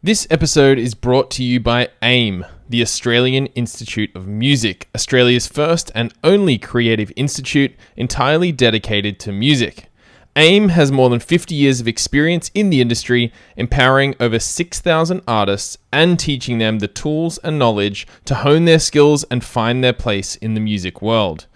This episode is brought to you by AIM, the Australian Institute of Music, Australia's first and only creative institute entirely dedicated to music. AIM has more than 50 years of experience in the industry, empowering over 6,000 artists and teaching them the tools and knowledge to hone their skills and find their place in the music world.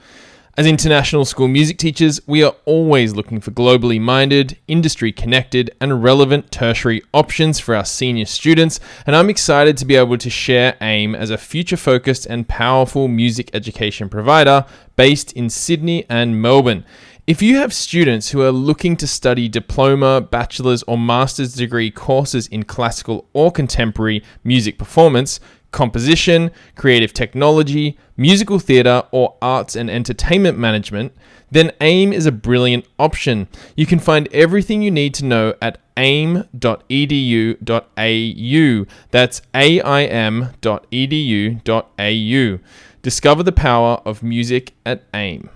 As international school music teachers, we are always looking for globally minded, industry connected, and relevant tertiary options for our senior students, and I'm excited to be able to share AIM as a future-focused and powerful music education provider based in Sydney and Melbourne. If you have students who are looking to study diploma, bachelor's, or master's degree courses in classical or contemporary music performance, composition, creative technology, musical theatre, or arts and entertainment management, then AIM is a brilliant option. You can find everything you need to know at aim.edu.au. That's aim.edu.au. Discover the power of music at AIM.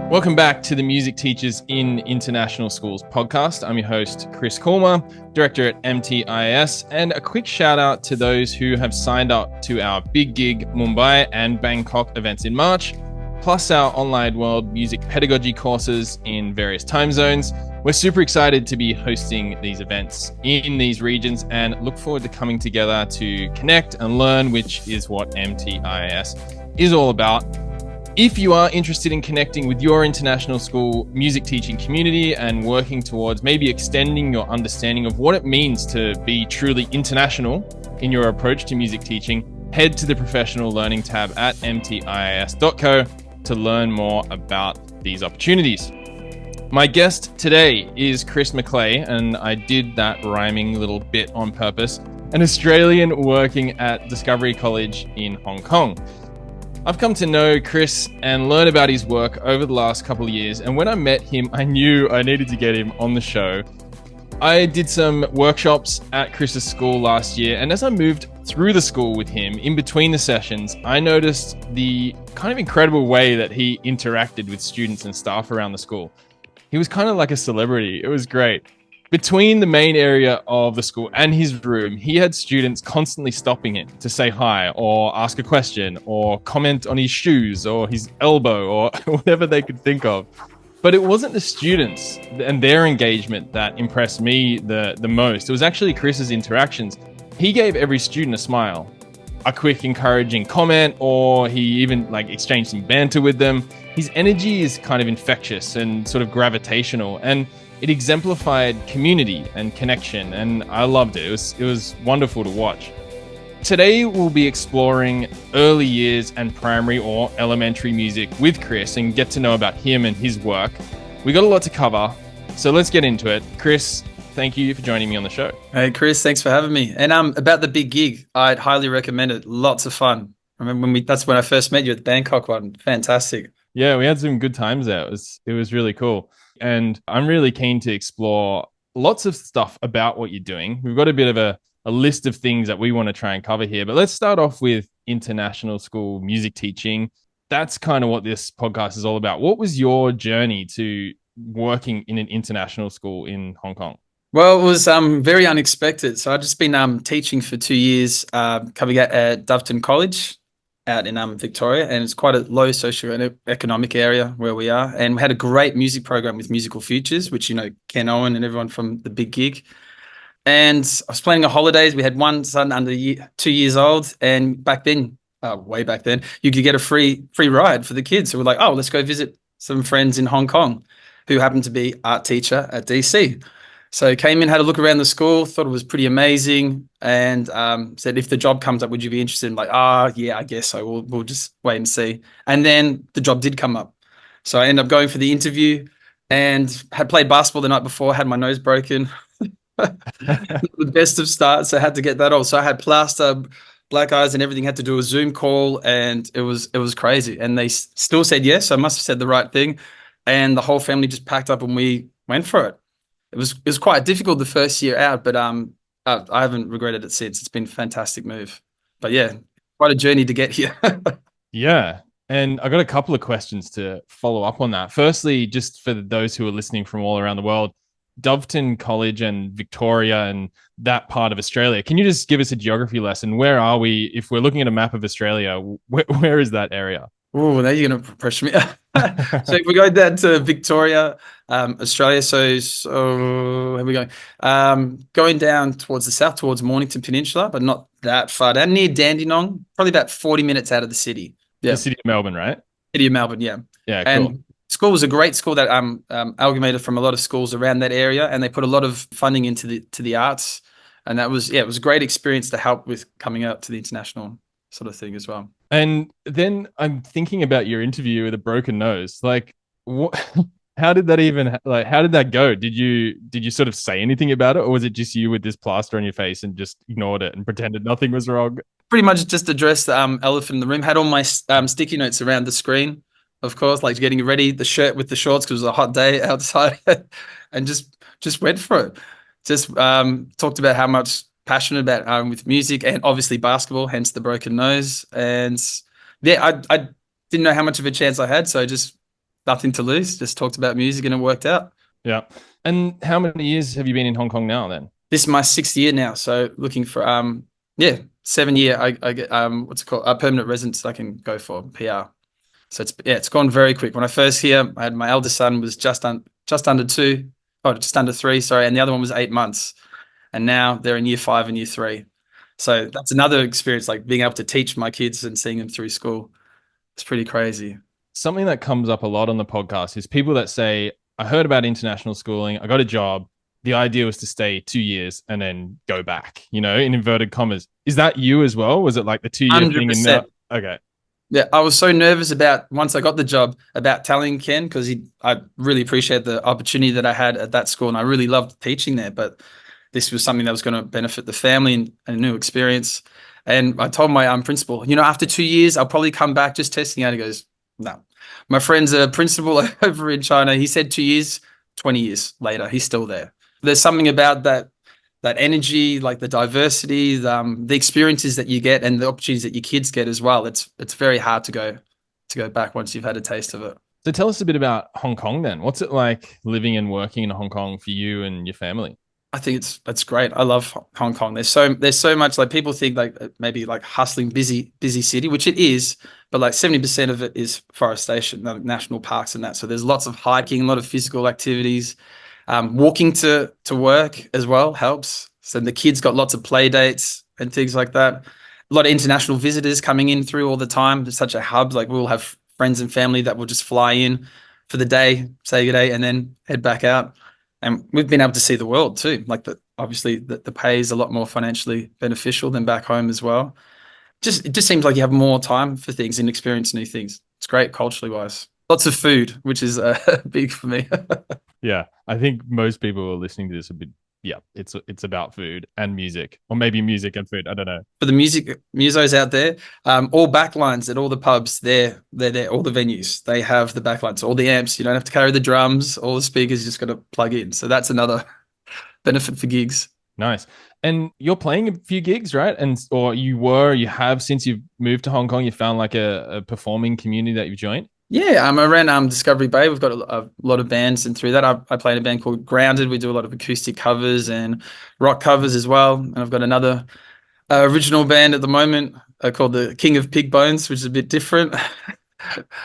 Welcome back to the Music Teachers in International Schools podcast. I'm your host, Chris Coolmer, Director at MTIS, and a quick shout out to those who have signed up to our Big Gig Mumbai and Bangkok events in March, plus our online world music pedagogy courses in various time zones. We're super excited to be hosting these events in these regions and look forward to coming together to connect and learn, which is what MTIS is all about. If you are interested in connecting with your international school music teaching community and working towards maybe extending your understanding of what it means to be truly international in your approach to music teaching, head to the professional learning tab at mtis.co to learn more about these opportunities. My guest today is Chris McLeay, and I did that rhyming little bit on purpose, an Australian working at Discovery College in Hong Kong. I've come to know Chris and learn about his work over the last couple of years, and when I met him, I knew I needed to get him on the show. I did some workshops at Chris's school last year, and as I moved through the school with him, in between the sessions, I noticed the kind of incredible way that he interacted with students and staff around the school. He was kind of like a celebrity. It was great. Between the main area of the school and his room, he had students constantly stopping him to say hi or ask a question or comment on his shoes or his elbow or whatever they could think of. But it wasn't the students and their engagement that impressed me the most. It was actually Chris's interactions. He gave every student a smile, a quick encouraging comment, or he even exchanged some banter with them. His energy is kind of infectious and sort of gravitational, and it exemplified community and connection, and I loved it. It was wonderful to watch. Today, we'll be exploring early years and primary or elementary music with Chris and get to know about him and his work. We got a lot to cover, so let's get into it. Chris, thank you for joining me on the show. Hey, Chris, thanks for having me. And about the Big Gig, I'd highly recommend it. Lots of fun. I remember that's when I first met you at the Bangkok one. Fantastic. Yeah, we had some good times there. It was really cool. And I'm really keen to explore lots of stuff about what you're doing. We've got a bit of a list of things that we want to try and cover here, but let's start off with international school music teaching. That's kind of what this podcast is all about. What was your journey to working in an international school in Hong Kong? Well, it was very unexpected. So I've just been teaching for 2 years, coming out at Doveton College out in Victoria, and it's quite a low socio-economic area where we are. And we had a great music program with Musical Futures, which, Ken Owen and everyone from the Big Gig. And I was planning a holidays. We had one son under 2 years old, and back then, way back then, you could get a free ride for the kids. So we're like, oh, let's go visit some friends in Hong Kong who happened to be art teacher at DC. So came in, had a look around the school, thought it was pretty amazing, and said, if the job comes up, would you be interested? I'm like, yeah, I guess so. We'll just wait and see. And then the job did come up. So I ended up going for the interview and had played basketball the night before, had my nose broken. The best of starts, I had to get that all. So I had plaster, black eyes and everything, had to do a Zoom call, and it was crazy. And they still said yes, so I must have said the right thing. And the whole family just packed up and we went for it. It was quite difficult the first year out, but I haven't regretted it since. It's been a fantastic move. But yeah, quite a journey to get here. Yeah. And I got a couple of questions to follow up on that. Firstly, just for those who are listening from all around the world, Doveton College and Victoria and that part of Australia, can you just give us a geography lesson? Where are we? If we're looking at a map of Australia, where is that area? Oh, now you're going to pressure me. So if we go down to Victoria, Australia, so where are we going? Going down towards the south, towards Mornington Peninsula, but not that far down, near Dandenong, probably about 40 minutes out of the city. Yeah, The city of Melbourne, right? city of Melbourne, yeah. Yeah, cool. And school was a great school that amalgamated from a lot of schools around that area, and they put a lot of funding into the arts, and that was it was a great experience to help with coming out to the international sort of thing as well. And then I'm thinking about your interview with a broken nose. Like, what? How did that even like? How did that go? Did you sort of say anything about it, or was it just you with this plaster on your face and just ignored it and pretended nothing was wrong? Pretty much just addressed the elephant in the room. Had all my sticky notes around the screen, of course, like getting ready, the shirt with the shorts because it was a hot day outside, and just went for it. Just talked about how much passionate about with music and obviously basketball, hence the broken nose. And yeah, I didn't know how much of a chance I had, so just nothing to lose. Just talked about music and it worked out. Yeah. And how many years have you been in Hong Kong now then? This is my 6th year now, so looking for 7 year. I get what's it called, a permanent residence that I can go for PR. So it's gone very quick. When I first here, I had my eldest son was just under 3, sorry, and the other one was 8 months, and now they're in year 5 and year 3. So that's another experience, like being able to teach my kids and seeing them through school. It's pretty crazy. Something that comes up a lot on the podcast is people that say, I heard about international schooling, I got a job. The idea was to stay 2 years and then go back, in inverted commas. Is that you as well? Was it like the 2 year thing? And now, okay. Yeah, I was so nervous about once I got the job about telling Ken because I really appreciate the opportunity that I had at that school and I really loved teaching there. But this was something that was going to benefit the family and a new experience. And I told my principal, after 2 years, I'll probably come back just testing out. He goes, no. My friend's a principal over in China. He said 2 years, 20 years later, he's still there. There's something about that energy, like the diversity, the experiences that you get and the opportunities that your kids get as well. It's very hard to go back once you've had a taste of it. So tell us a bit about Hong Kong then. What's it like living and working in Hong Kong for you and your family? I think it's great. I love Hong Kong. There's so much, like people think like maybe like hustling, busy city, which it is, but like 70% of it is forestation, national parks and that. So there's lots of hiking, a lot of physical activities. Walking to work as well helps. So the kids got lots of play dates and things like that. A lot of international visitors coming in through all the time. It's such a hub. Like we'll have friends and family that will just fly in for the day, say good day, and then head back out. And we've been able to see the world too. Like obviously the pay is a lot more financially beneficial than back home as well. It just seems like you have more time for things and experience new things. It's great culturally wise. Lots of food, which is big for me. Yeah, I think most people who are listening to this would be, it's about food and music, or maybe music and food. I don't know. For the musos out there, all backlines at all the pubs, they're there. All the venues, they have the backlines, all the amps. You don't have to carry the drums, all the speakers. You just got to plug in. So that's another benefit for gigs. Nice. And you're playing a few gigs, right? You have since you've moved to Hong Kong. You found like a performing community that you've joined. Yeah, around Discovery Bay, we've got a lot of bands, and through that, I play in a band called Grounded. We do a lot of acoustic covers and rock covers as well. And I've got another original band at the moment called the King of Pig Bones, which is a bit different.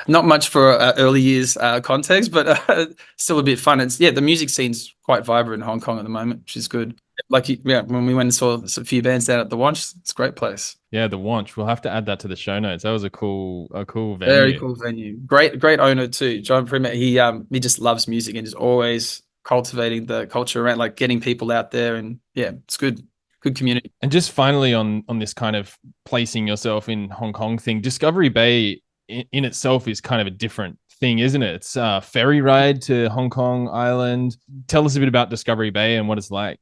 Not much for early years context, but still a bit fun. The music scene's quite vibrant in Hong Kong at the moment, which is good. Like, when we went and saw a few bands down at the Wanch, it's a great place. Yeah, the Wanch. We'll have to add that to the show notes. That was a cool venue. Very cool venue. Great owner too, John Primer. He just loves music and is always cultivating the culture around, like getting people out there, and yeah, it's good community. And just finally on this kind of placing yourself in Hong Kong thing, Discovery Bay in itself is kind of a different thing, isn't it? It's a ferry ride to Hong Kong Island. Tell us a bit about Discovery Bay and what it's like.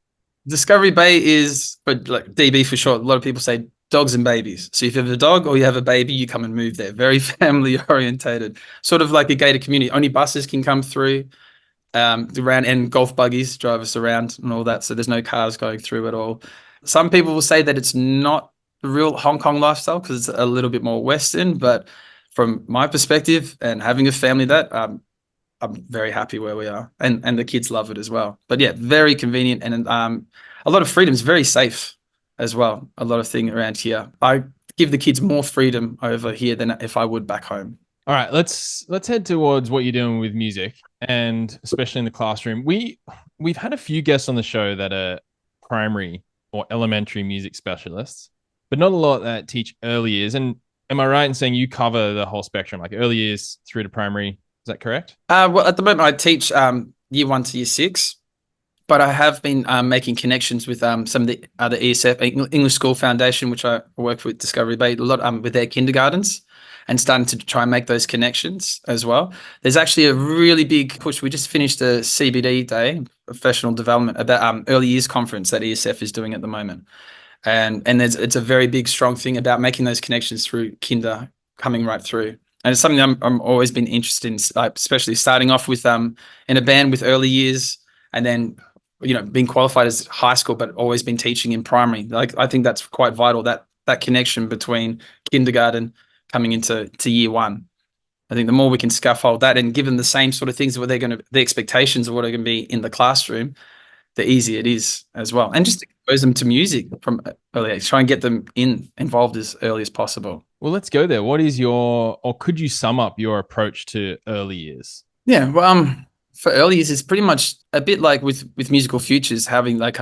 Discovery Bay is, but like DB for short, a lot of people say dogs and babies. So if you have a dog or you have a baby, you come and move there. Very family orientated, sort of like a gated community. Only buses can come through around, and golf buggies drive us around and all that. So there's no cars going through at all. Some people will say that it's not the real Hong Kong lifestyle because it's a little bit more Western, but from my perspective and having a family that I'm very happy where we are, and the kids love it as well. But yeah, very convenient and a lot of freedom. Is very safe as well. A lot of thing around here. I give the kids more freedom over here than if I would back home. All right, let's head towards what you're doing with music, and especially in the classroom. We've had a few guests on the show that are primary or elementary music specialists, but not a lot that teach early years. And am I right in saying you cover the whole spectrum, like early years through to primary? Is that correct? Well, at the moment, I teach year 1 to year 6, but I have been making connections with some of the other ESF, English School Foundation, which I worked with Discovery Bay a lot with their kindergartens, and starting to try and make those connections as well. There's actually a really big push. We just finished a CBD day, professional development, about early years conference that ESF is doing at the moment. And it's a very big, strong thing about making those connections through kinder coming right through. And it's something I'm always been interested in, especially starting off with in a band with early years, and then being qualified as high school, but always been teaching in primary. Like, I think that's quite vital, that connection between kindergarten coming into year 1. I think the more we can scaffold that and give them the same sort of things, what the expectations of what are going to be in the classroom, the easier it is as well. And just expose them to music from early age. Try and get them involved as early as possible. Well, let's go there. What is or could you sum up your approach to early years? Yeah, well, for early years, it's pretty much a bit like with musical futures, having like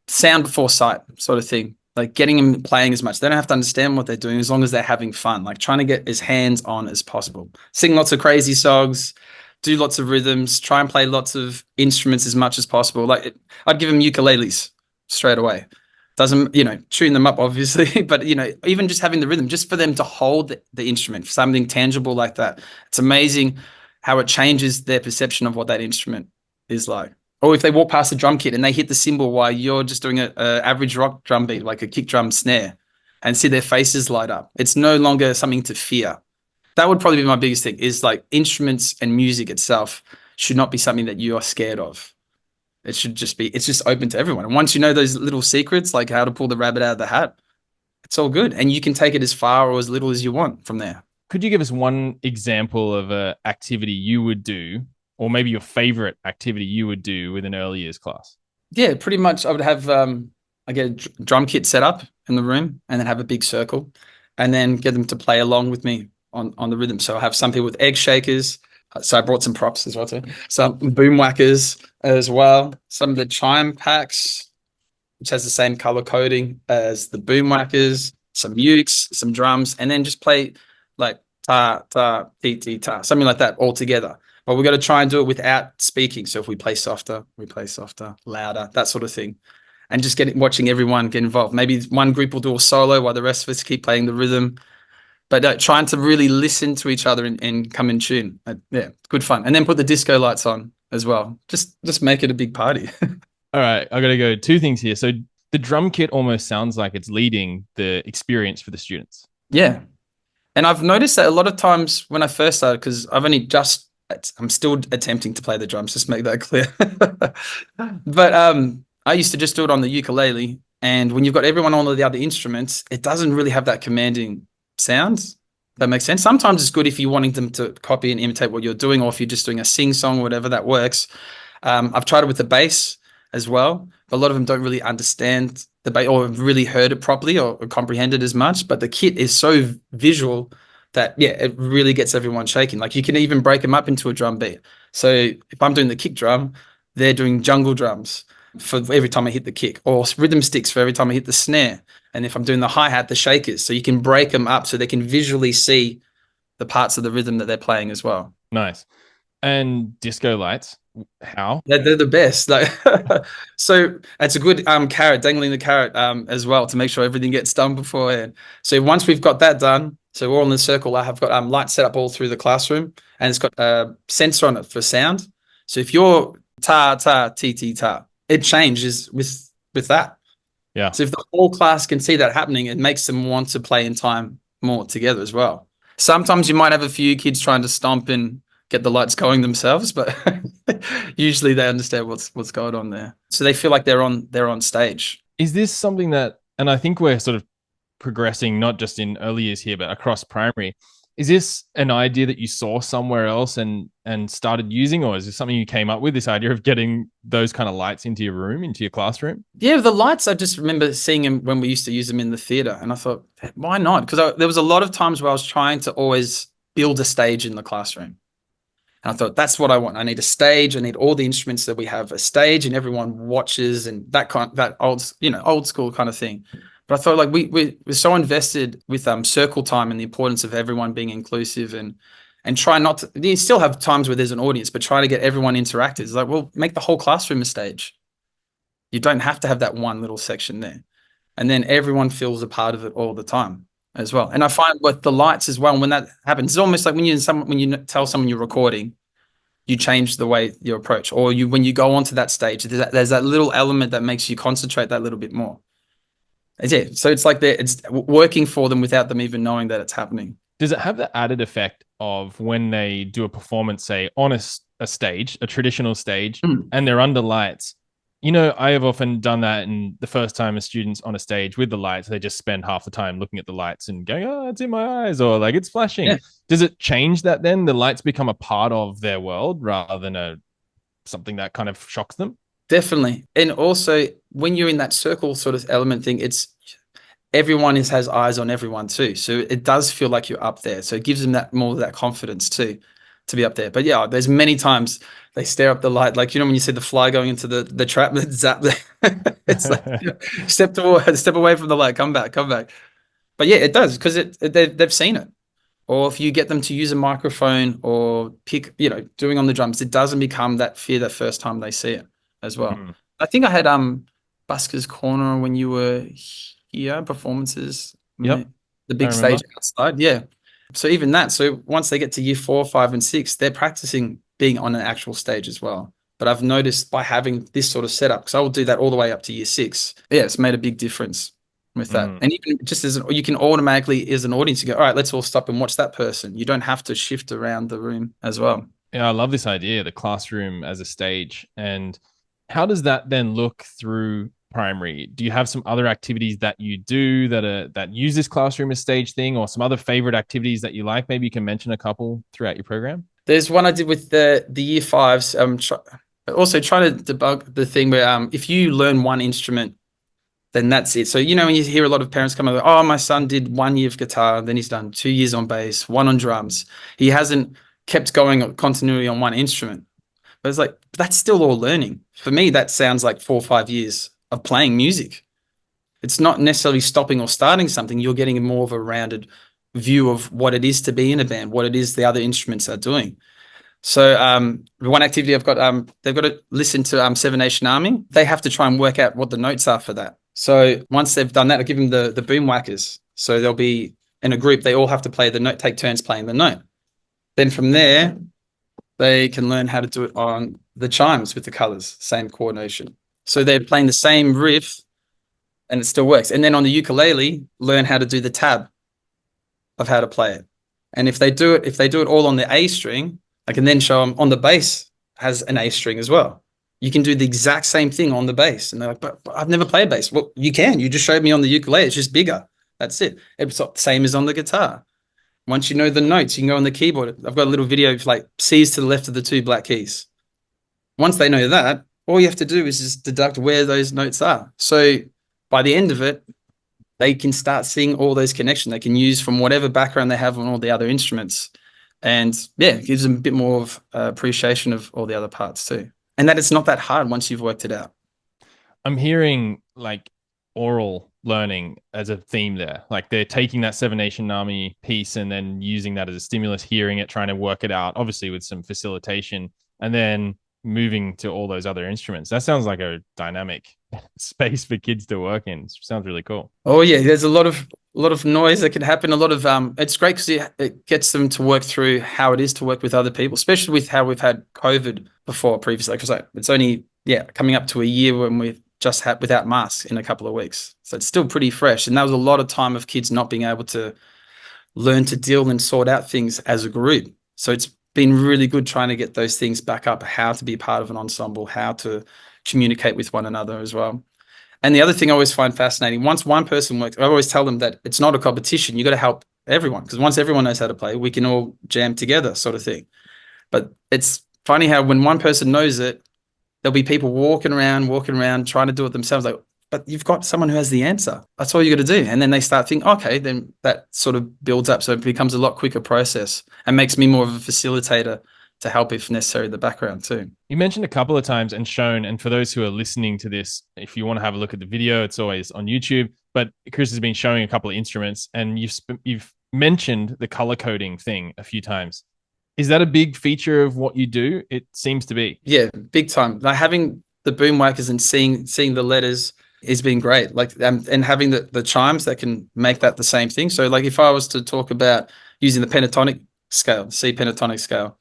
sound before sight sort of thing. Like getting them playing as much. They don't have to understand what they're doing as long as they're having fun. Like trying to get as hands-on as possible. Sing lots of crazy songs, do lots of rhythms, try and play lots of instruments as much as possible. Like I'd give them ukuleles straight away. Doesn't, tune them up obviously, but even just having the rhythm, just for them to hold the instrument, something tangible like that. It's amazing how it changes their perception of what that instrument is like. Or if they walk past the drum kit and they hit the cymbal while you're just doing a average rock drum beat, like a kick drum snare, and see their faces light up. It's no longer something to fear. That would probably be my biggest thing, is like instruments and music itself should not be something that you are scared of. It should just be, it's just open to everyone. And once you know those little secrets, like how to pull the rabbit out of the hat, it's all good. And you can take it as far or as little as you want from there. Could you give us one example of an activity you would do, or maybe your favorite activity you would do with an early years class? Yeah, pretty much. I would have, I get a drum kit set up in the room and then have a big circle and then get them to play along with me on the rhythm. So I have some people with egg shakers. So I brought some props as well too. Some boom whackers as well. Some of the chime packs, which has the same color coding as the boom whackers, some ukes, some drums, and then just play like ta, ta, ti, ti, ta, something like that all together. But we've got to try and do it without speaking. So if we play softer, louder, that sort of thing. And just watching everyone get involved. Maybe one group will do a solo while the rest of us keep playing the rhythm. But trying to really listen to each other and come in tune. Yeah, good fun. And then put the disco lights on as well. Just make it a big party. All right, I got to go. 2 things here. So the drum kit almost sounds like it's leading the experience for the students. Yeah. And I've noticed that a lot of times when I first started, because I'm still attempting to play the drums, just make that clear. But I used to just do it on the ukulele. And when you've got everyone on all the other instruments, it doesn't really have that commanding sound. That makes sense. Sometimes it's good if you're wanting them to copy and imitate what you're doing, or if you're just doing a sing song or whatever, that works. I've tried it with the bass as well. But a lot of them don't really understand the bass or really heard it properly or comprehended as much. But the kit is so visual that, yeah, it really gets everyone shaking. Like you can even break them up into a drum beat. So if I'm doing the kick drum, they're doing jungle drums for every time I hit the kick, or rhythm sticks for every time I hit the snare. And if I'm doing the hi-hat, the shakers. So you can break them up so they can visually see the parts of the rhythm that they're playing as well. Nice. And disco lights, how? They're the best. Like, so it's a good carrot, dangling the carrot as well to make sure everything gets done beforehand. So once we've got that done, so we're all in the circle, I have got lights set up all through the classroom, and it's got a sensor on it for sound. So if you're ta, ta, ti, ti, ta, it changes with that. Yeah. So if the whole class can see that happening, it makes them want to play in time more together as well. Sometimes you might have a few kids trying to stomp and get the lights going themselves, but usually they understand what's going on there. So they feel like they're on stage. Is this something that, and I think we're sort of progressing not just in early years here, but across primary, Is this an idea that you saw somewhere else and started using, or is this something you came up with, this idea of getting those kind of lights into your room, into your classroom? Yeah, the lights, I just remember seeing them when we used to use them in the theater. And I thought, why not? Because there was a lot of times where I was trying to always build a stage in the classroom. And I thought, that's what I want. I need a stage. I need all the instruments that we have, a stage, and everyone watches, and that old school kind of thing. But I thought, like, we're so invested with circle time and the importance of everyone being inclusive, and try not to. You still have times where there's an audience, but try to get everyone interacted. It's like, well, make the whole classroom a stage. You don't have to have that one little section there, and then everyone feels a part of it all the time as well. And I find with the lights as well, when that happens, it's almost like when you tell someone you're recording, you change the way you approach, or when you go onto that stage, there's that little element that makes you concentrate that little bit more. Yeah, so it's like it's working for them without them even knowing that it's happening. Does it have the added effect of when they do a performance, say on a stage, a traditional stage, and they're under lights? I have often done that, and the first time a student's on a stage with the lights, they just spend half the time looking at the lights and going, oh, it's in my eyes, or like it's flashing. Yeah. Does it change that then? The lights become a part of their world rather than something that kind of shocks them? Definitely. And also when you're in that circle sort of element thing, it's everyone has eyes on everyone too. So it does feel like you're up there. So it gives them more of that confidence too, to be up there. But yeah, there's many times they stare up the light. Like, when you see the fly going into the trap, zap there. It's like, step away from the light, come back. But yeah, it does, because they've seen it. Or if you get them to use a microphone or pick, doing on the drums, it doesn't become that fear that first time they see it as well. I think I had Busker's Corner when you were here, performances. Yep. The big stage outside. Yeah. So even that, so once they get to year 4, 5, and 6, they're practicing being on an actual stage as well. But I've noticed by having this sort of setup, because I will do that all the way up to year 6, yeah, it's made a big difference with that. And even just you can automatically, as an audience, you go, all right, let's all stop and watch that person. You don't have to shift around the room as well. Yeah, I love this idea, the classroom as a stage. And how does that then look through primary? Do you have some other activities that you do that use this classroom as stage thing, or some other favorite activities that you like? Maybe you can mention a couple throughout your program. There's one I did with the year 5s. Also trying to debug the thing where if you learn one instrument, then that's it. So, when you hear a lot of parents come over, oh, my son did 1 year of guitar, then he's done 2 years on bass, 1 on drums. He hasn't kept going continuity on one instrument. But it's like, that's still all learning. For me, that sounds like 4 or 5 years of playing music. It's not necessarily stopping or starting something. You're getting more of a rounded view of what it is to be in a band, what it is the other instruments are doing. So one activity I've got, they've got to listen to Seven Nation Army. They have to try and work out what the notes are for that. So once they've done that, I give them the boom whackers. So they'll be in a group. They all have to play the note, take turns playing the note. Then from there, they can learn how to do it on the chimes with the colors, same coordination. So they're playing the same riff and it still works. And then on the ukulele, learn how to do the tab of how to play it. And if they do it all on the A string, I can then show them on the bass has an A string as well. You can do the exact same thing on the bass. And they're like, but I've never played bass. Well, you can. You just showed me on the ukulele. It's just bigger. That's it. It's the same as on the guitar. Once you know the notes, you can go on the keyboard. I've got a little video of like C's to the left of the 2 black keys. Once they know that, all you have to do is just deduct where those notes are. So by the end of it, they can start seeing all those connections they can use from whatever background they have on all the other instruments. And yeah, it gives them a bit more of appreciation of all the other parts too. And that it's not that hard once you've worked it out. I'm hearing like oral learning as a theme there. Like they're taking that Seven Nation Army piece and then using that as a stimulus, hearing it, trying to work it out, obviously with some facilitation, and then moving to all those other instruments. That sounds like a dynamic space for kids to work in. It sounds really cool. Oh yeah, there's a lot of noise that can happen. A lot of it's great because it gets them to work through how it is to work with other people, especially with how we've had COVID before previously. Because it's only coming up to a year when we've just had without masks in a couple of weeks, so it's still pretty fresh. And that was a lot of time of kids not being able to learn to deal and sort out things as a group. So it's been really good trying to get those things back up, how to be part of an ensemble, how to communicate with one another as well. And the other thing I always find fascinating, once one person works, I always tell them that it's not a competition. You got to help everyone, because once everyone knows how to play, we can all jam together, sort of thing. But it's funny how when one person knows it, there'll be people walking around trying to do it themselves. Like, but you've got someone who has the answer. That's all you got to do. And then they start thinking, okay, then that sort of builds up. So it becomes a lot quicker process and makes me more of a facilitator to help, if necessary, in the background too. You mentioned a couple of times and shown, and for those who are listening to this, if you want to have a look at the video, it's always on YouTube. But Chris has been showing a couple of instruments, and you've mentioned the color coding thing a few times. Is that a big feature of what you do? It seems to be. Yeah, big time. Like having the boom whackers and seeing the letters has been great. Like and having the chimes that can make that the same thing. So like if I was to talk about using the pentatonic scale, C pentatonic scale,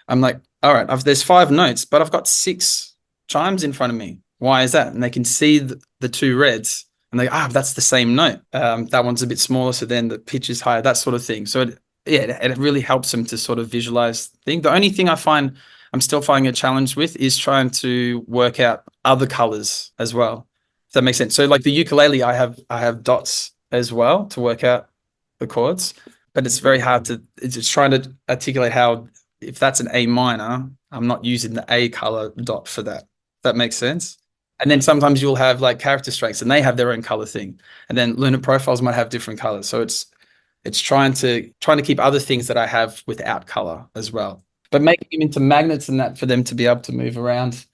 I'm like, all right, there's 5 notes, but I've got 6 chimes in front of me. Why is that? And they can see the 2 reds, and they that's the same note. That one's a bit smaller, so then the pitch is higher, that sort of thing. So it really helps them to sort of visualize things. The only thing I find I'm still finding a challenge with is trying to work out other colors as well. If that makes sense. So like the ukulele, I have dots as well to work out the chords, but it's very hard it's just trying to articulate how, if that's an A minor, I'm not using the A color dot for that. That makes sense. And then sometimes you'll have like character strengths and they have their own color thing. And then learner profiles might have different colors. So it's trying to keep other things that I have without color as well. But making them into magnets and that for them to be able to move around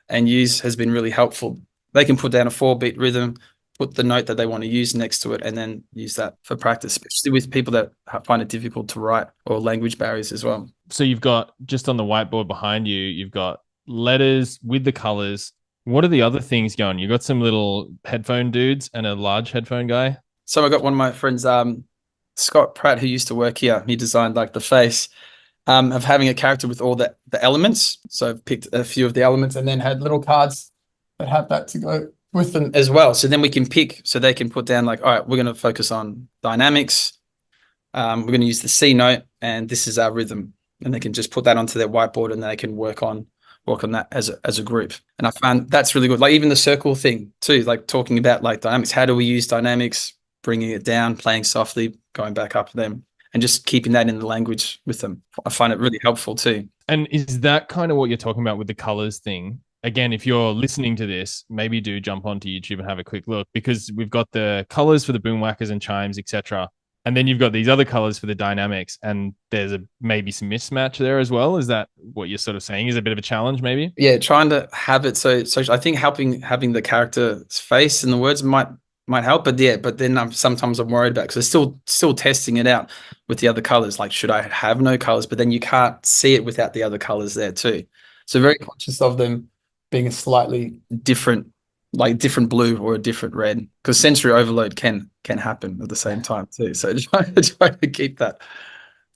and use has been really helpful. They can put down a 4-beat rhythm, put the note that they want to use next to it, and then use that for practice, especially with people that find it difficult to write or language barriers as well. So you've got, just on the whiteboard behind you, you've got letters with the colors. What are the other things going? You got some little headphone dudes and a large headphone guy. So I got one of my friends, Scott Pratt, who used to work here. He designed like the face of having a character with all the elements. So I've picked a few of the elements and then had little cards that have that to go with them as well. So then we can pick, so they can put down like, all right, we're going to focus on dynamics. We're going to use the C note, and this is our rhythm. And they can just put that onto their whiteboard, and they can work on that as a group. And I found that's really good. Like even the circle thing too, like talking about like dynamics. How do we use dynamics? Bringing it down, playing softly, going back up to them, and just keeping that in the language with them. I find it really helpful too. And is that kind of what you're talking about with the colors thing? Again, if you're listening to this, maybe do jump onto YouTube and have a quick look, because we've got the colors for the boom whackers and chimes, etc. And then you've got these other colors for the dynamics, and there's maybe some mismatch there as well. Is that what you're sort of saying is a bit of a challenge maybe? Yeah, trying to have it. So I think having the character's face and the words might help, but then sometimes I'm worried about, because they're still testing it out with the other colors. Like, should I have no colors? But then you can't see it without the other colors there too. So very conscious of them being a slightly different, like different blue or a different red, because sensory overload can happen at the same time too. So try to keep that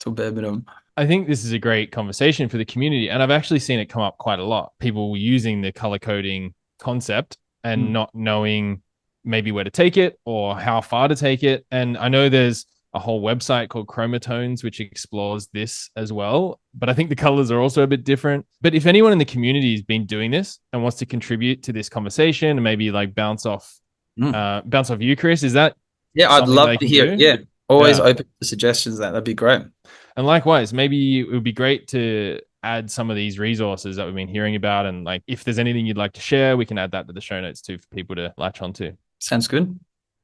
to a bare minimum. I think this is a great conversation for the community, and I've actually seen it come up quite a lot. People using the color coding concept and not knowing maybe where to take it or how far to take it. And I know there's a whole website called Chromatones, which explores this as well. But I think the colors are also a bit different. But if anyone in the community has been doing this and wants to contribute to this conversation and maybe like bounce off you, Chris, is that? Yeah, I'd love to hear. Yeah. Always open to suggestions. That'd be great. And likewise, maybe it would be great to add some of these resources that we've been hearing about. And like, if there's anything you'd like to share, we can add that to the show notes too, for people to latch onto. Sounds good.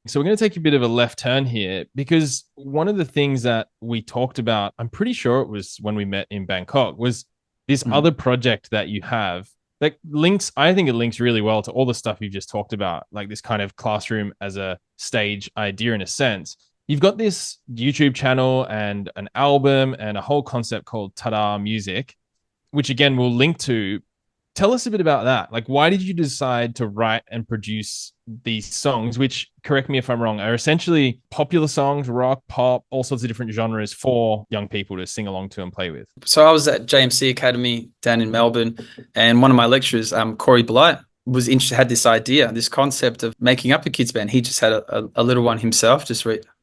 So we're going to take a bit of a left turn here, because one of the things that we talked about, I'm pretty sure it was when we met in Bangkok, was this other project that you have that I think it links really well to all the stuff you've just talked about, like this kind of classroom as a stage idea in a sense. You've got this YouTube channel and an album and a whole concept called Tada Music, which again, we'll link to. Tell us a bit about that. Like, why did you decide to write and produce these songs, which, correct me if I'm wrong, are essentially popular songs, rock, pop, all sorts of different genres for young people to sing along to and play with? So I was at JMC Academy down in Melbourne, and one of my lecturers, Corey Blight, had this idea, this concept of making up a kids band. He just had a little one himself,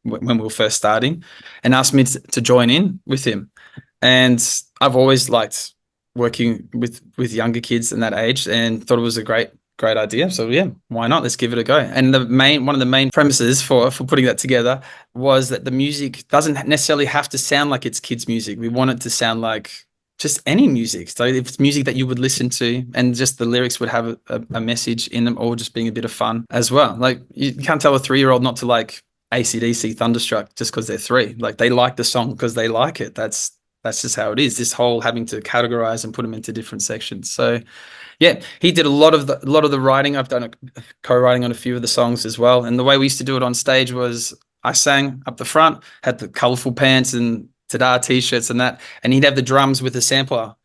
when we were first starting, and asked me to join in with him. And I've always liked working with younger kids in that age, and thought it was a great great idea. So yeah, why not? Let's give it a go. And one of the main premises for putting that together was that the music doesn't necessarily have to sound like it's kids' music. We want it to sound like just any music. So if it's music that you would listen to, and just the lyrics would have a message in them, or just being a bit of fun as well. Like you can't tell a 3-year-old not to like AC/DC Thunderstruck just because they're 3. Like they like the song because they like it. That's just how it is. This whole having to categorize and put them into different sections. So yeah, he did a lot of the writing. I've done a co-writing on a few of the songs as well. And the way we used to do it on stage was I sang up the front, had the colorful pants and ta-da t-shirts and that, and he'd have the drums with the sampler.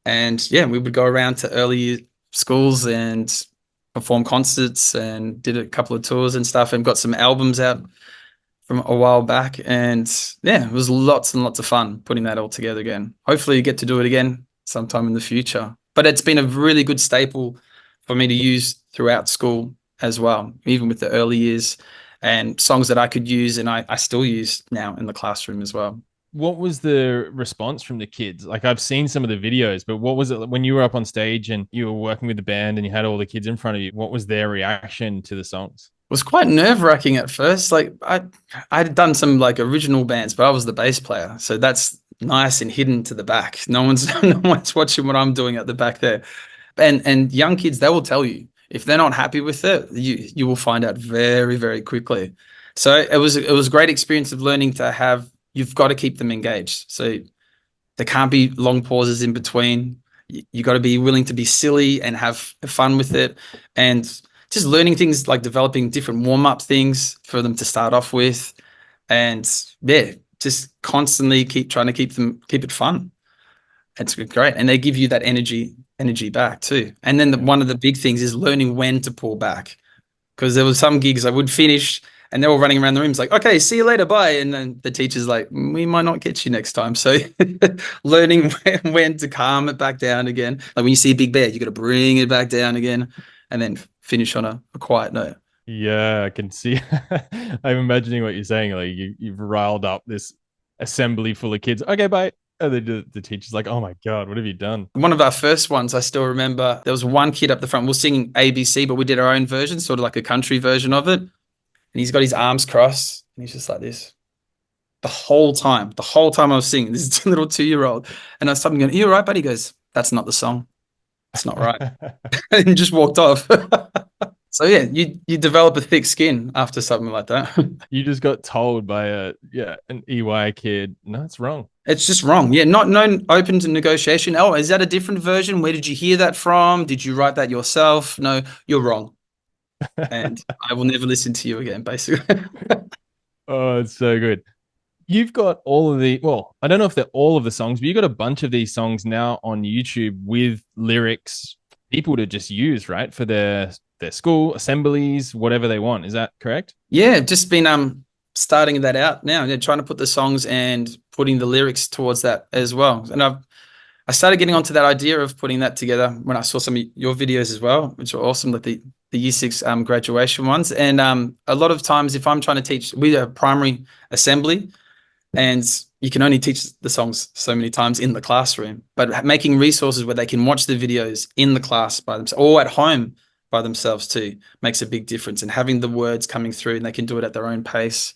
And yeah, we would go around to early schools and perform concerts, and did a couple of tours and stuff, and got some albums out from a while back. And yeah, it was lots and lots of fun putting that all together again. Hopefully you get to do it again sometime in the future. But it's been a really good staple for me to use throughout school as well, even with the early years, and songs that I could use and I still use now in the classroom as well. What was the response from the kids? Like I've seen some of the videos, but what was it when you were up on stage and you were working with the band and you had all the kids in front of you? What was their reaction to the songs? It was quite nerve-wracking at first. Like I'd done some like original bands, but I was the bass player. So that's nice and hidden to the back. No one's watching what I'm doing at the back there. And young kids, they will tell you if they're not happy with it, you will find out very, very quickly. So it was a great experience of learning to have, you've got to keep them engaged. So there can't be long pauses in between. You got to be willing to be silly and have fun with it, and just learning things like developing different warm-up things for them to start off with. And yeah, just constantly trying to keep it fun. It's great. And they give you that energy back too. And then one of the big things is learning when to pull back, because there were some gigs I would finish and they're all running around the room. It's like, okay, see you later, bye. And then the teacher's like, we might not get you next time. So learning when to calm it back down again. Like when you see a big bear, you got to bring it back down again, and then finish on a quiet note. Yeah, I can see. I'm imagining what you're saying. Like you've riled up this assembly full of kids. Okay, bye. And then the teacher's like, oh my God, what have you done? One of our first ones, I still remember, there was one kid up the front. We were singing ABC, but we did our own version, sort of like a country version of it. And he's got his arms crossed and he's just like this. The whole time I was singing, this little 2-year-old. And I started going, are you all right, buddy? He goes, that's not the song. It's not right. And just walked off. So yeah, you develop a thick skin after something like that. You just got told by an EY kid, no, it's wrong. It's just wrong. Yeah, not open to negotiation. Oh, is that a different version? Where did you hear that from? Did you write that yourself? No, you're wrong. And I will never listen to you again, basically. Oh, it's so good. You've got all of I don't know if they're all of the songs, but you've got a bunch of these songs now on YouTube with lyrics, people to just use, right? For their school assemblies, whatever they want. Is that correct? Yeah, just been starting that out now. Yeah, trying to put the songs and putting the lyrics towards that as well. And I started getting onto that idea of putting that together when I saw some of your videos as well, which are awesome, like the Year 6 graduation ones. And a lot of times if I'm trying to teach, we have primary assembly, and you can only teach the songs so many times in the classroom, but making resources where they can watch the videos in the class by themselves or at home by themselves too makes a big difference, and having the words coming through and they can do it at their own pace.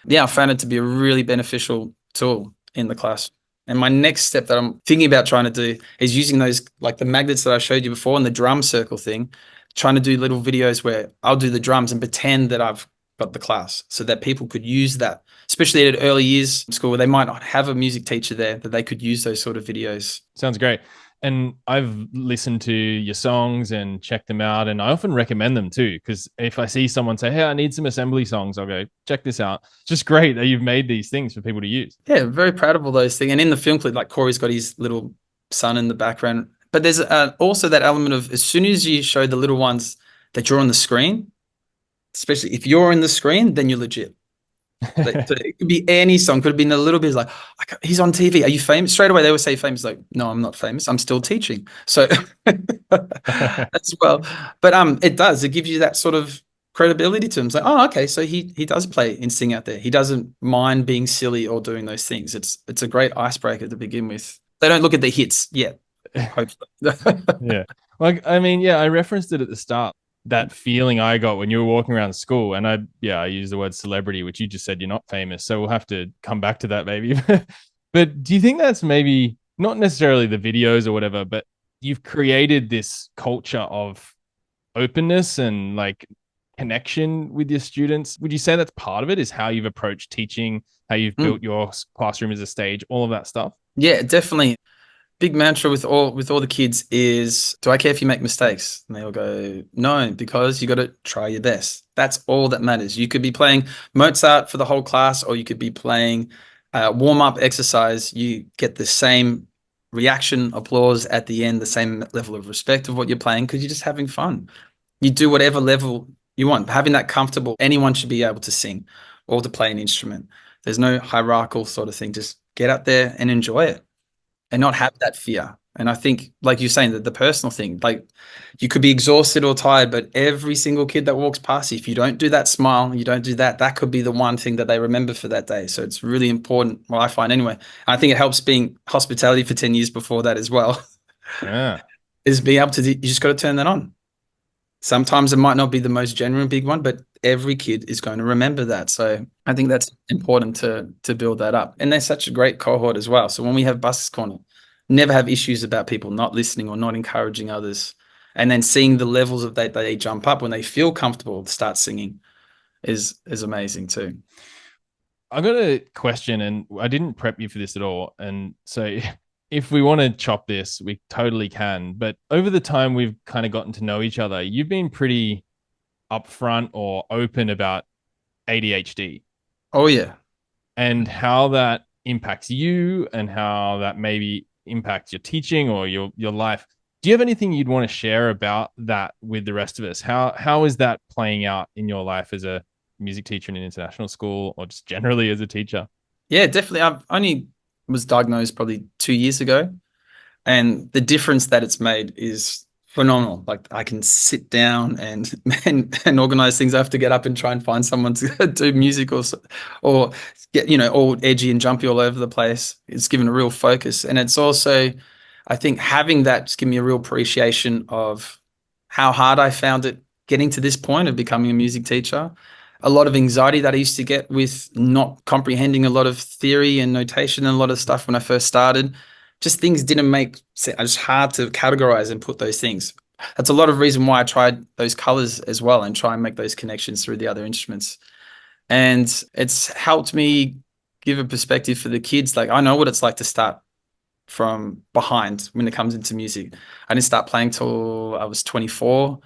Yeah, I found it to be a really beneficial tool in the class. And my next step that I'm thinking about trying to do is using those, like the magnets that I showed you before and the drum circle thing, trying to do little videos where I'll do the drums and pretend that I've got the class, so that people could use that, especially at early years school where they might not have a music teacher there, that they could use those sort of videos. Sounds great. And I've listened to your songs and checked them out, and I often recommend them too, because if I see someone say, hey, I need some assembly songs, I'll go, check this out. It's just great that you've made these things for people to use. Yeah, very proud of all those things. And in the film clip, like Corey's got his little son in the background, but there's also that element of, as soon as you show the little ones that you're on the screen, especially if you're in the screen, then you're legit. Like, so it could be any song, could have been a little bit like, he's on TV, are you famous? Straight away they would say famous. Like, no, I'm not famous, I'm still teaching. So as well, but it gives you that sort of credibility to him. It's like, oh, okay, so he does play and sing out there, he doesn't mind being silly or doing those things. It's a great icebreaker to begin with. They don't look at the hits yet. hope so. Yeah. Like, I mean, yeah, I referenced it at the start, that feeling I got when you were walking around school. And I use the word celebrity, which you just said you're not famous. So we'll have to come back to that maybe. But do you think that's maybe not necessarily the videos or whatever, but you've created this culture of openness and like connection with your students? Would you say that's part of it, is how you've approached teaching, how you've built your classroom as a stage, all of that stuff? Yeah, definitely. Big mantra with all the kids is, do I care if you make mistakes? And they all go, no, because you got to try your best. That's all that matters. You could be playing Mozart for the whole class, or you could be playing warm-up exercise. You get the same reaction, applause at the end, the same level of respect of what you're playing, because you're just having fun. You do whatever level you want. Having that comfortable, anyone should be able to sing or to play an instrument. There's no hierarchical sort of thing. Just get out there and enjoy it and not have that fear. And I think, like you're saying, that the personal thing, like you could be exhausted or tired, but every single kid that walks past you, if you don't do that smile, you don't do that, that could be the one thing that they remember for that day. So it's really important. Well, I find anyway. I think it helps being hospitality for 10 years before that as well. Yeah. Is being able to, you just got to turn that on. Sometimes it might not be the most genuine big one, but every kid is going to remember that. So I think that's important to build that up. And they're such a great cohort as well. So when we have Buskers Corner, never have issues about people not listening or not encouraging others. And then seeing the levels of that they jump up when they feel comfortable to start singing is amazing too. I got a question, and I didn't prep you for this at all. And so if we want to chop this, we totally can. But over the time we've kind of gotten to know each other, you've been pretty upfront or open about ADHD Oh yeah. and how that impacts you and how that maybe impacts your teaching or your life. Do you have anything you'd want to share about that with the rest of us? How is that playing out in your life as a music teacher in an international school, or just generally as a teacher? Yeah, definitely. I've only was diagnosed probably 2 years ago. And the difference that it's made is phenomenal. Like I can sit down and and organize things. I have to get up and try and find someone to do music or get, all edgy and jumpy all over the place. It's given a real focus. And it's also, I think having that just given me a real appreciation of how hard I found it getting to this point of becoming a music teacher. A lot of anxiety that I used to get with not comprehending a lot of theory and notation and a lot of stuff when I first started. Just things didn't make sense. It's hard to categorize and put those things. That's a lot of reason why I tried those colors as well and try and make those connections through the other instruments. And it's helped me give a perspective for the kids. Like I know what it's like to start from behind when it comes into music. I didn't start playing till I was 24.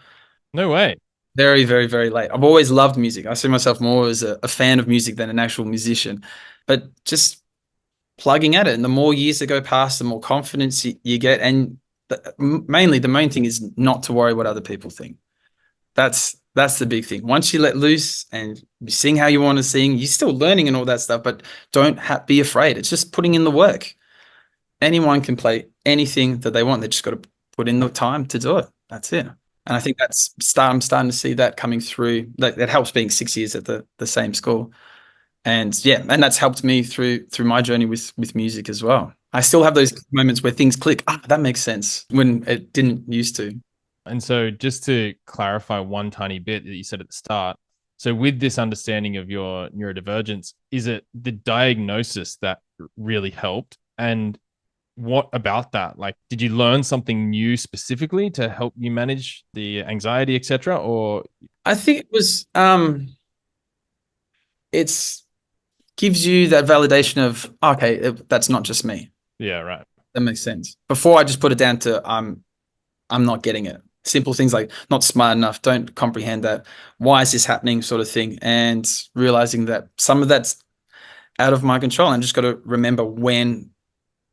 No way. Very, very, very late. I've always loved music. I see myself more as a fan of music than an actual musician. But just plugging at it, and the more years that go past, the more confidence you get. And mainly, the main thing is not to worry what other people think. That's the big thing. Once you let loose and you sing how you want to sing, you're still learning and all that stuff, but don't be afraid. It's just putting in the work. Anyone can play anything that they want. They just got to put in the time to do it. That's it. And I think I'm starting to see that coming through. That helps being 6 years at the same school. And yeah, and that's helped me through my journey with music as well. I still have those moments where things click. That makes sense when it didn't used to. And so just to clarify one tiny bit that you said at the start, so with this understanding of your neurodivergence, is it the diagnosis that really helped? And what about that? Like, did you learn something new specifically to help you manage the anxiety, etc.? Or I think it was it's gives you that validation of, okay, that's not just me. Yeah, right. That makes sense. Before I just put it down to I'm not getting it. Simple things like not smart enough, don't comprehend that. Why is this happening, sort of thing. And realizing that some of that's out of my control and just got to remember when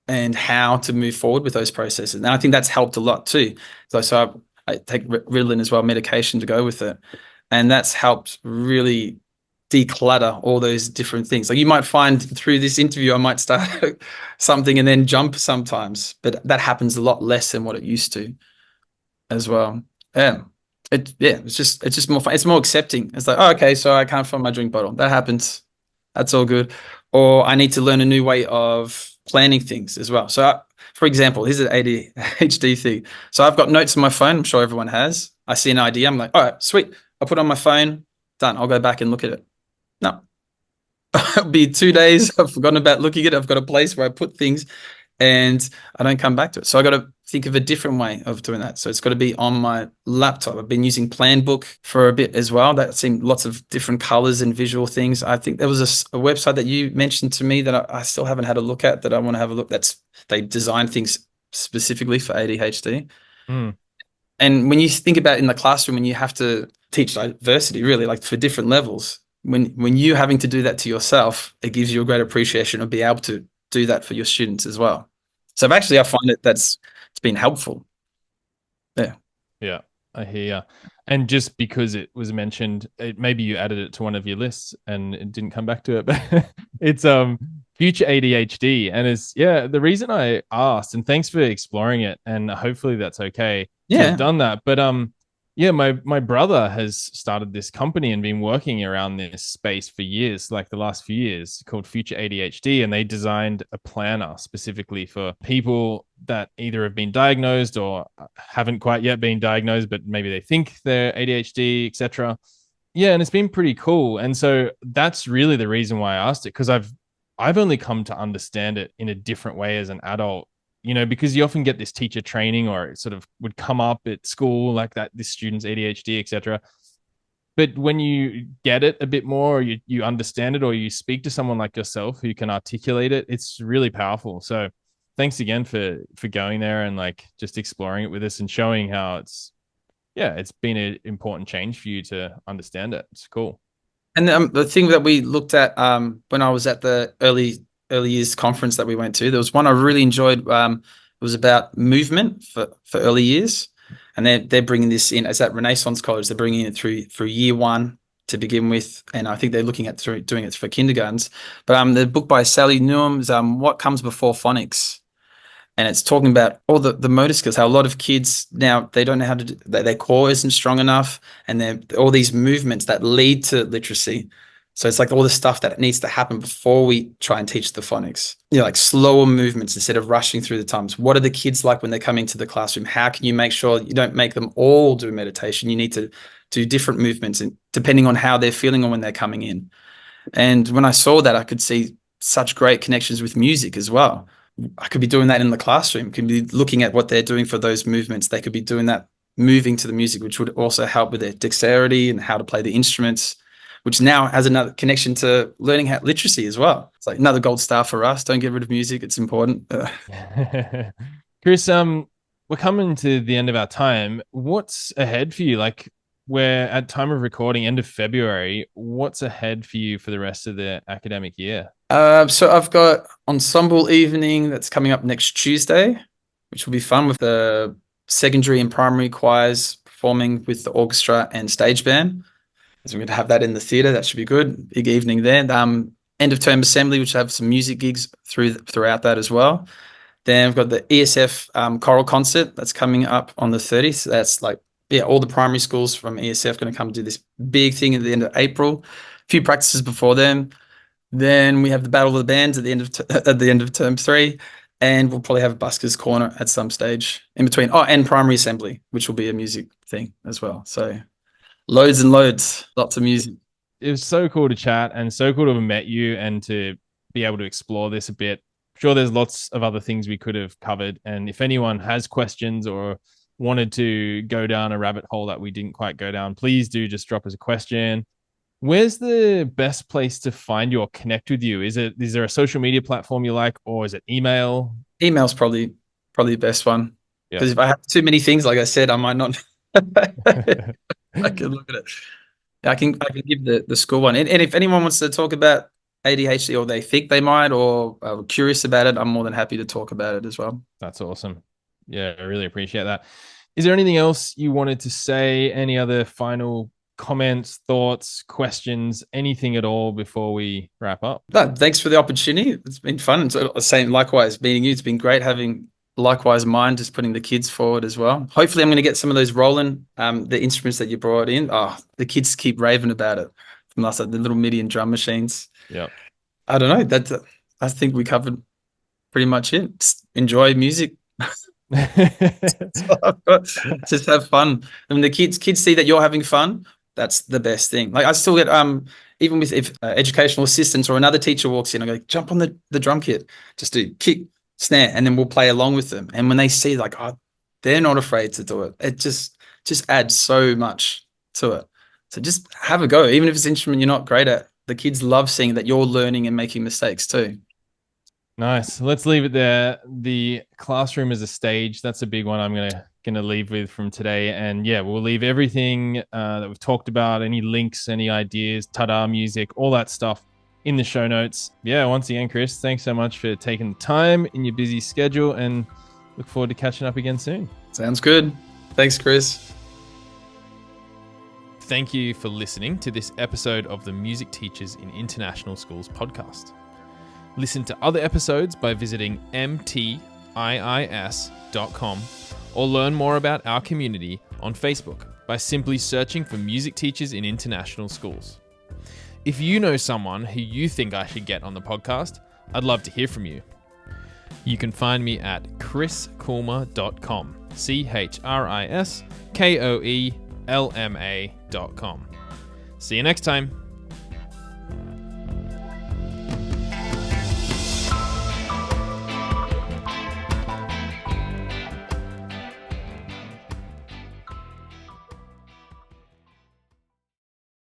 and how to move forward with those processes. And I think that's helped a lot too. So I take Ritalin as well, medication to go with it. And that's helped really declutter all those different things. Like you might find through this interview, I might start something and then jump sometimes, but that happens a lot less than what it used to as well. Yeah. It's just more fun. It's more accepting. It's like, okay, so I can't find my drink bottle. That happens. That's all good. Or I need to learn a new way of planning things as well. So, for example, here's an ADHD thing. So I've got notes on my phone. I'm sure everyone has. I see an idea. I'm like, all right, sweet. I'll put it on my phone. Done. I'll go back and look at it. No, it'll be 2 days. I've forgotten about looking at it. I've got a place where I put things and I don't come back to it. So I got to think of a different way of doing that. So it's got to be on my laptop. I've been using Planbook for a bit as well. That seemed lots of different colors and visual things. I think there was a website that you mentioned to me that I still haven't had a look at, that I want to have a look. They design things specifically for ADHD. Mm. And when you think about in the classroom, when you have to teach diversity, really, like for different levels, when you're having to do that to yourself, it gives you a great appreciation of being able to do that for your students as well. So actually, I find it's been helpful. Yeah. Yeah, I hear ya. And just because it was mentioned, maybe you added it to one of your lists and it didn't come back to it, but it's future ADHD. And it's the reason I asked, and thanks for exploring it, and hopefully that's okay to have done that. But my brother has started this company and been working around this space for years, like the last few years, called Future ADHD. And they designed a planner specifically for people that either have been diagnosed or haven't quite yet been diagnosed, but maybe they think they're ADHD, etc. Yeah, and it's been pretty cool. And so that's really the reason why I asked it, because I've only come to understand it in a different way as an adult, because you often get this teacher training, or it sort of would come up at school like that, this student's ADHD, etc. But when you get it a bit more, or you understand it, or you speak to someone like yourself who can articulate it, it's really powerful. So thanks again for going there and like just exploring it with us and showing how it's been an important change for you to understand it. It's cool. And the thing that we looked at when I was at the early years conference that we went to, there was one I really enjoyed. It was about movement for early years, and they're bringing this in as at Renaissance College. They're bringing it through year one to begin with, and I think they're looking at doing it for kindergartens. But the book by Sally Newham is What Comes Before Phonics. And it's talking about all the motor skills, how a lot of kids now, they don't know how to do, their core isn't strong enough, and then all these movements that lead to literacy. So it's like all the stuff that needs to happen before we try and teach the phonics. Like slower movements instead of rushing through the times. What are the kids like when they come into the classroom? How can you make sure you don't make them all do meditation? You need to do different movements, and depending on how they're feeling or when they're coming in. And when I saw that, I could see such great connections with music as well. I could be doing that in the classroom, could be looking at what they're doing for those movements. They could be doing that, moving to the music, which would also help with their dexterity and how to play the instruments, which now has another connection to learning how literacy as well. It's like another gold star for us. Don't get rid of music. It's important. Chris, we're coming to the end of our time. What's ahead for you? Like, we're at time of recording, end of February. What's ahead for you for the rest of the academic year? So I've got ensemble evening that's coming up next Tuesday, which will be fun, with the secondary and primary choirs performing with the orchestra and stage band. So we're going to have that in the theatre. That should be good. Big evening there. End of term assembly, which have some music gigs throughout that as well. Then we've got the ESF choral concert that's coming up on the 30th. So that's like, all the primary schools from ESF going to come do this big thing at the end of April. A few practices before then. Then we have the Battle of the Bands at the end of term 3, and we'll probably have a Buskers Corner at some stage in between. Oh, and primary assembly, which will be a music thing as well. So loads and loads, lots of music. It was so cool to chat, and so cool to have met you and to be able to explore this a bit. I'm sure there's lots of other things we could have covered, and if anyone has questions or wanted to go down a rabbit hole that we didn't quite go down, please do just drop us a question. Where's the best place to find you or connect with you? Is there a social media platform you like, or is it email? Email's probably the best one. Because if I have too many things, like I said, I might not. I can look at it. I can give the school one. And if anyone wants to talk about ADHD, or they think they might, or are curious about it, I'm more than happy to talk about it as well. That's awesome. Yeah, I really appreciate that. Is there anything else you wanted to say? Any other final comments, thoughts, questions, anything at all before we wrap up? No, thanks for the opportunity. It's been fun. Same, likewise, meeting you. It's been great having likewise mind, just putting the kids forward as well. Hopefully I'm going to get some of those rolling, the instruments that you brought in. Oh, the kids keep raving about it from last, the little MIDI and drum machines. Yeah. I don't know. I think we covered pretty much it. Just enjoy music. Just have fun. And the kids see that you're having fun. That's the best thing. Like I still get even with if educational assistants or another teacher walks in, I go, jump on the drum kit, just do kick, snare, and then we'll play along with them. And when they see like, oh, they're not afraid to do it, it just adds so much to it. So just have a go, even if it's an instrument you're not great at. The kids love seeing that you're learning and making mistakes too. Nice. Let's leave it there. The classroom as a stage, that's a big one I'm gonna leave with from today. And yeah, we'll leave everything that we've talked about, any links, any ideas, tada music, all that stuff in the show notes. Yeah, once again, Chris, thanks so much for taking the time in your busy schedule, and look forward to catching up again soon. Sounds good. Thanks, Chris. Thank you for listening to this episode of the Music Teachers in International Schools podcast. Listen to other episodes by visiting mtiis.com or learn more about our community on Facebook by simply searching for Music Teachers in International Schools. If you know someone who you think I should get on the podcast, I'd love to hear from you. You can find me at chriskoelma.com, ChrisKoelma.com. See you next time.